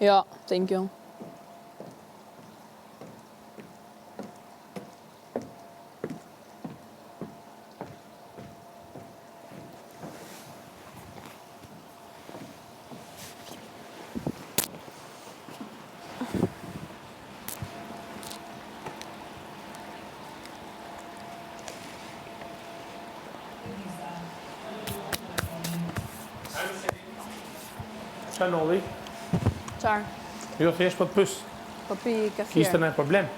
Jo, thank you. Qa nolli? Qarë? Jo, thjesht po të pys. Po pi kafir. Kiste në problem?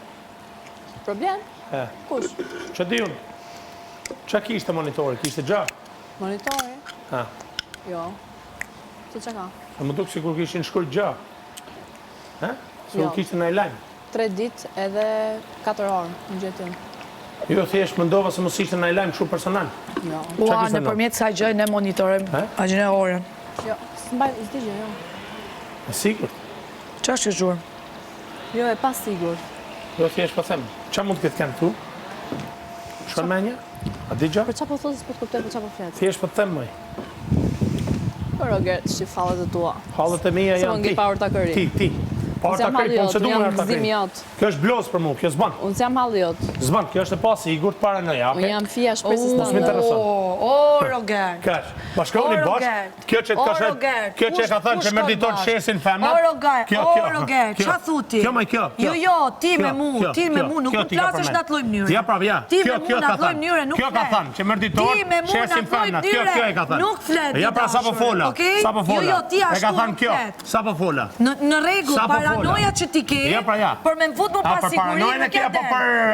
Problem? Kush? Që di unë? Qa kiste monitori? Kiste gjatë? Monitori? Ha. Jo. Se që ka? Më duk si kur kishin shkruajt gjatë. Ha? Se Jo. kur kiste në lajm. 3 ditë edhe 4 orë në gjetim. Jo, thjesht mendova se mos ishte në lajm kështu personal. Jo. Ua, nëpërmjet kësaj gjë ne monitorim agjën e orën. Jo, s'digje, jo. E sigur? Qa është kjo zhurmë? Jo, e pa sigur. Jo, thjesht po them. Qa mund të ketë kënë tu? Shkon me një? A di gjë? Për qa po thotë, s'po të kuptoj për qa po fletë? Thjesht po të them, moj. Për Roger, që falet e tua. Hallet e mija Se më janë ngi pa urta këri. Ti. Pa urta këri, po nëse du me urta këri. Kjo është blos për mu, kjo s'ban. Unë s'jam halli jot. S'ban, kjo është e pa sigurt para në jake. Unë jam fija shpresës Mos më tënde. intereson. O, Roger. Kash, bashkoni bashkë. Kjo që ka thënë, kjo që ka thënë që më ditor shesin femnat. O, Roger, qa thuti? Kjo, kjo. Jo, ti me mu, nuk më plasësh në atë lloj mënyre. Ja, prav, ja. Ti me mu në atë lloj mënyre nuk Kjo ka thënë që më ditor shesin femnat. Kjo e ka thënë. Nuk flet. Ja, pra sa po fola. Sa po fola. Jo, ti ashtu e ka thënë nuk kjo. flet. Sa po fola. Në rregull, paranoja që ti ke. Ja, pra ja. Për me mfut më pas sigurisë në këtë.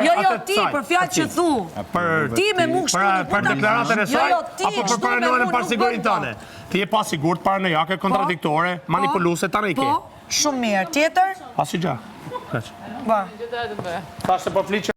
Jo, ti për fjalë që thu. Ti me mu kështu nuk për deklaratën e saj apo për paranojën e pasigurinë tënde. Ti je pa sigurt para në jake kontradiktore, manipuluese tani ke. Po, shumë mirë. Tjetër? Asgjë. Kaç. Ba. Tash se po fliç